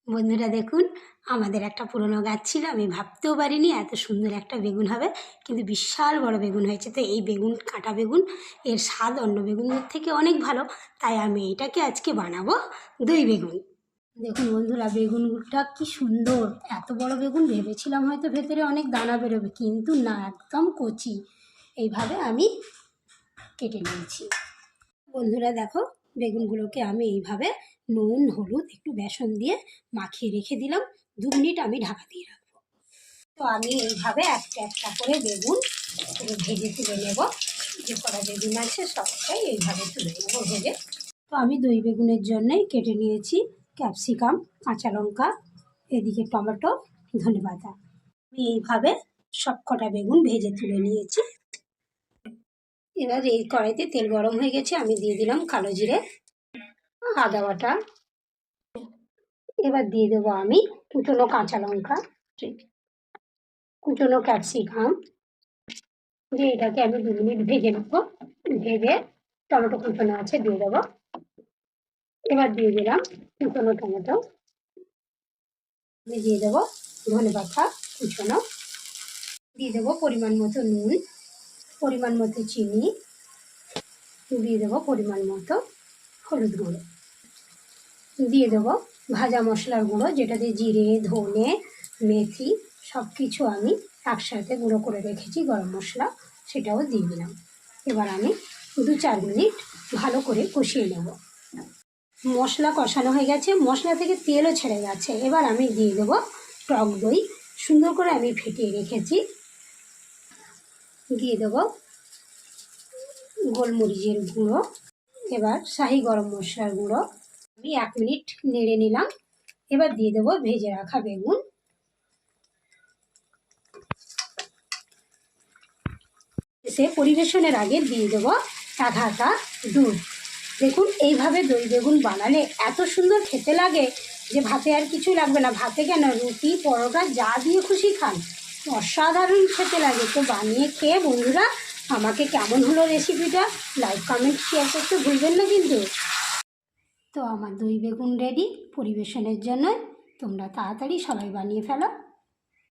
বন্ধুরা দেখুন, আমাদের একটা পুরনো গাছ ছিল, আমি ভাবতেও পারিনি এত সুন্দর একটা বেগুন হবে, কিন্তু বিশাল বড় বেগুন হয়েছে। তো এই বেগুন, কাঁটা বেগুন, এর স্বাদ অন্য বেগুনের থেকে অনেক ভালো। তাই আমি এটাকে আজকে বানাবো দই বেগুন। দেখুন বন্ধুরা, বেগুনটা কি সুন্দর, এত বড় বেগুন। ভেবেছিলাম হয়তো ভেতরে অনেক দানা বেরোবে, কিন্তু না, একদম কচি। এইভাবে আমি কেটে নিয়েছি। বন্ধুরা দেখো, বেগুনগুলোকে আমি এইভাবে নুন, হলুদ, একটু বেসন দিয়ে মাখিয়ে রেখে দিলাম। 2 মিনিট আমি ঢাকা দিয়ে রাখবো। তো আমি এইভাবে একটা একটা করে বেগুন পুরো ভেজে তুলে নেব। যে কটা বেগুন আছে সবটাই এইভাবে তুলে নেবো ভেজে। তো আমি দই বেগুনের জন্যই কেটে নিয়েছি ক্যাপসিকাম, কাঁচা লঙ্কা, এদিকে টমেটো, ধনেপাতা। আমি এইভাবে সব কটা বেগুন ভেজে তুলে নিয়েছি। এবার এই কড়াইতে তেল গরম হয়ে গেছে, আমি দিয়ে দিলাম কালো জিরে, আদা বাটা। এবার দিয়ে দেবো আমি কুচনো কাঁচা লঙ্কা, কুচনো ক্যাপসিকাম দিয়ে এটাকে আমি 2 মিনিট ভেজে নেবো। ভেজে টমেটো কুচনো আছে দিয়ে দেবো। এবার দিয়ে দিলাম কুচনো টমেটো। আমি দিয়ে দেবো ধনেপাতা কুচনো, দিয়ে দেবো পরিমাণ মতো নুন, পরিমাণ মতো চিনি, দিয়ে দেবো পরিমাণ মতো হলুদ গুঁড়ো, দিয়ে দেবো ভাজা মশলার গুঁড়ো, যেটা দিয়ে জিরে, ধনে, মেথি সব কিছু আমি একসাথে গুঁড়ো করে রেখেছি, গরম মশলা সেটাও দিয়ে দিলাম। এবার আমি 2-4 মিনিট ভালো করে কষিয়ে নেব। মশলা কষানো হয়ে গেছে, মশলা থেকে তেলও ছেড়ে গেছে। এবার আমি দিয়ে দেবো টক দই, সুন্দর করে আমি ফেটিয়ে রেখেছি। দিয়ে দেবো গোলমরিচের গুঁড়ো, এবার শাহি গরম মশলার গুঁড়ো। আমি 1 মিনিট নেড়ে নিলাম। এবার দিয়ে দেবো ভেজে রাখা বেগুন। এসে পরিবেশনের আগে দিয়ে দেবো 1 হাতা দুধ। দেখুন, এইভাবে দই বেগুন বানালে এত সুন্দর খেতে লাগে যে ভাতে আর কিছু লাগবে না। ভাতে কেন, রুটি, পরোটা যা দিয়ে খুশি খান, অসাধারণ খেতে লাগে। তো বানিয়ে খেয়ে বন্ধুরা আমাকে কেমন হলো রেসিপিটা লাইক, কমেন্ট, শেয়ার করতে ভুলবেন না কিন্তু। তো আমার দই বেগুন রেডি পরিবেশনের জন্য। তোমরা তাড়াতাড়ি সবাই বানিয়ে ফেলো।